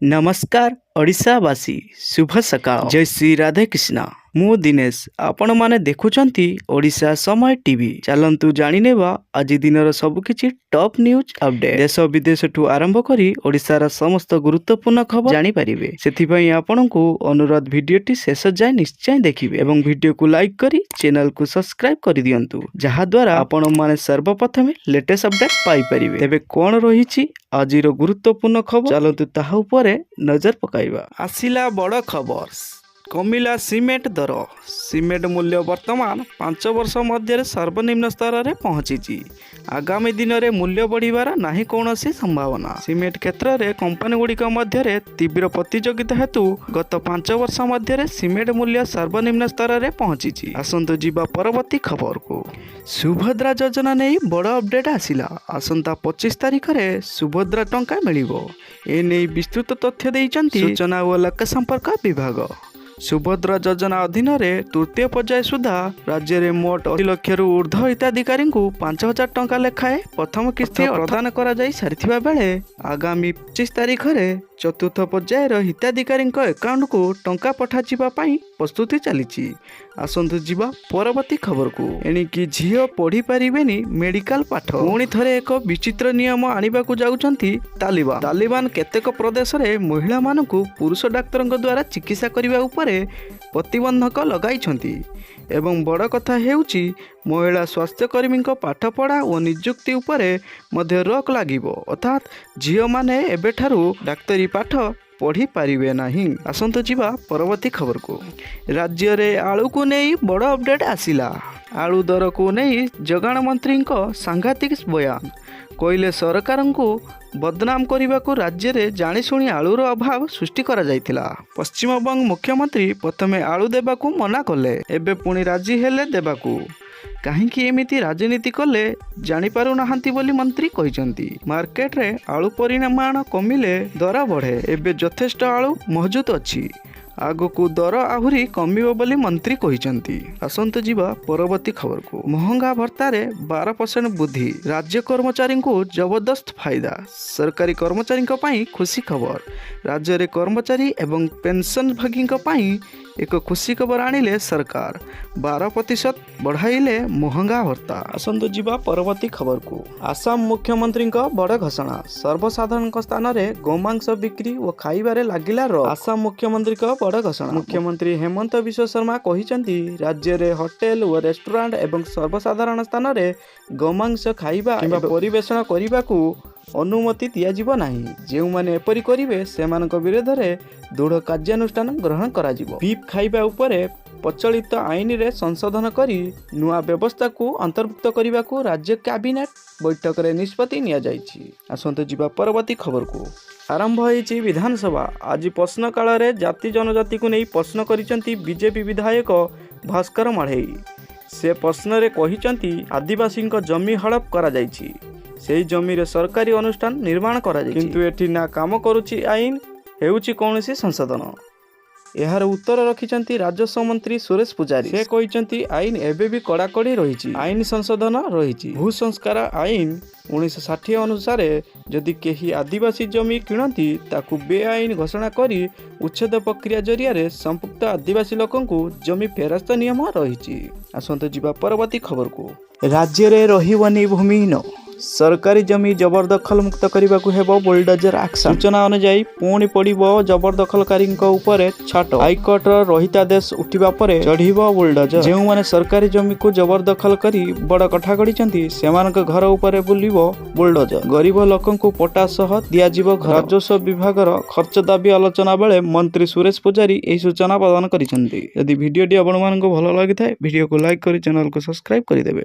नमस्कार ओडिशावासी शुभ सकाळ जय श्री राधे कृष्ण मु दिनेश आपण माने देखुचंती ओडिशा समय टीवी चलंतु जानि नेबा आज दिनर सबकिछि टॉप न्यूज अपडेट देश विदेश ठू आरंभ करी ओडिशार समस्त गुरुत्वपूर्ण खबर जानि परिबे सेथि पई आपनकु अनुरोध भिडियोटी शेष जाय निश्चय देखिबे एवं भिडियो को लाइक करी चैनल को सब्सक्राइब करि दियंतु जहा द्वारा आपण माने सर्वप्रथमे लेटेस्ट अपडेट पाई परिबे तेबे कोन रहिछि आजिर गुरुत्वपूर्ण खबर चलंतु ताहा उपरे नजर पकाइबा आसिला बड़ खबर कमिला सीमेंट दर सीमेंट मूल्य वर्तमान 5 वर्ष मध्य सर्वनिम्न स्तर में पहुंची आगामी दिन में मूल्य बढ़िबार नाही कौनसी संभावना सीमेंट क्षेत्र में कंपनी गुड़िक मध्य तीव्र प्रतियोगिता हेतु गत 5 वर्ष मध्य सीमेंट मूल्य सर्वनिम्न स्तर में पहुंची आसंतु जीवा परवर्ती खबर को सुभद्रा योजना नहीं बड़ अपडेट आसिला आसंता 25 तारिख में सुभद्रा टंका मिलिबो एने विस्तृत तथ्य देइचंती सूचना और लोक संपर्क विभाग सुभद्रा योजना अधीन तृतीय पर्याय सुधा राज्य में मोट 80 लाख रु ऊर्ध्व हिताधिकारी 5,000 टंका लेखाए प्रथम किस्ती प्रदान करा जाई सारिथिबा बेले आगामी 25 तारिख में चतुर्थ पर्यायर हिताधिकारी अकाउंट को टंका पठाजिबा पई प्रस्तुति चली आसंतु जीवा परवर्ती खबर को एणिकी झील पढ़ी पारिबेनी मेडिकल पाठ पुणी थरे एक विचित्र नियम आनिबा को जाउचंती तालिबान केतेक प्रदेश रे महिला मानकु पुरुष डाक्तर द्वारा चिकित्सा करिबा उपरे प्रतिबंधक लगाइछंती एवं बड़ कथा हेउची महिला स्वास्थ्यकर्मी पाठपढ़ा और नियुक्ति उपरे मध्य रोक लागिबो अर्थात झील माने एबेठारु डाक्तरी पाठ पढ़ी पारिबे नाही आसंतु जीवा परवर्ती खबर को राज्य रे आलू को नहीं बड़ अपडेट आसिला आलू दर को नहीं जगाण मंत्री सांघातिक बयान कहले सरकार को बदनाम करने को राज्य में जाशुणी आलूर अभाव सृष्टि करा जायतिला पश्चिमबंग मुख्यमंत्री प्रथमे आलू देबाकू मना कले एबे पुणी राजी हेले देबाकू कहीं एमिति राजनीति कले जानी पारु नाहंती बोली मंत्री कहिसंती मार्केट रे आलू परिमाण कमिले दर बढ़े एबे यथेष्ट आलू मौजूद अछि आगो को दर आहुरी कमिबो बोली मंत्री कहिसंती आसंत जीवा परवर्ती खबर को महंगा भत्ता रे 12% वृद्धि राज्य कर्मचारी को जबरदस्त फायदा सरकारी कर्मचारी पई खुशी खबर राज्य रे कर्मचारी एवं पेंशन भागी पई एक खुशी खबर आनिले सरकार 12% बढ़ाइले महंगा भत्ता आसंतु जीवा परवर्ती खबर को आसाम मुख्यमंत्री बड़ घोषणा सर्वसाधारण स्थान में गोमांस बिक्री और खाइबारे लागिला आसाम मुख्यमंत्री बड़ घोषणा मुख्यमंत्री हेमंत विश्व शर्मा कहिसंती राज्य रे होटेल और रेस्टोरेंट एवं सर्वसाधारण स्थान में गोमांस खाइबा किंबा परिवेषण करने को अनुमति दियाजिबो नाही जेउ माने एपरि करिवे सेमानक विरोध रे दृढ़ कार्यानुष्ठान ग्रहण करा जिवो बीफ खाइबा उपरे प्रचलित आईन रे संशोधन करी नुआ व्यवस्था को अंतर्भुक्त करने को राज्य कैबिनेट बैठक रे निष्पत्ति निया जाइछि आसंत जीवा परवर्ती खबर को आरंभ होइछि विधानसभा आज प्रश्न काल रे जाति जनजाति को नहीं प्रश्न करिसंती बीजेपी विधायक भास्कर मढ़ई से प्रश्न रे कहिसंती आदिवासी जमी हड़प करा जाइछि सेही जमी रे सरकारी अनुष्ठान निर्माण करा जाइछि किंतु एठी ना काम करूछि आईन हेउछि कोनोसी संशोधन यार उत्तर रखिचंती राजस्व मंत्री सुरेश पुजारी से कहिचंती आईन एबे भी कड़ाकड़ी रहिछि आईन संशोधन रहिछि भू संस्कार आईन 1960 अनुसार जदि केही आदिवासी जमी किणती ताकू बेआईन घोषणा करी उच्छेद प्रक्रिया जरिया रे संपुक्त आदिवासी लोकंकु जमी फेरस्त नियम रहिछि आसंत जीवा परवर्ती खबर को राज्य रे रहिबनी भूमिहीन सरकारी जमी जबरदखल मुक्त करने को हेबो बुलडोजर एक्शन सूचना अनुसार पुणी पड़ो जबरदखलकारी उपरे छाट हाईकोर्ट रहितादेश उठिबा परे चढ़िबो बुलडोजर जो माने सरकारी जमी को जबरदखल करी बड़ कठा गढ़ी सेमानक घर उपरे बुलिबो बुलडोजर गरीब लोकंकु पट्टा सह दियाजिबो घर राजस्व विभाग खर्च दाबी आलोचना बेले मंत्री सुरेश पुजारी एही सूचना प्रदान करिसेंती यदि वीडियोटी आपण मानक भल लागिथाय वीडियो को लाइक करी चैनल को सब्सक्राइब करि देबे।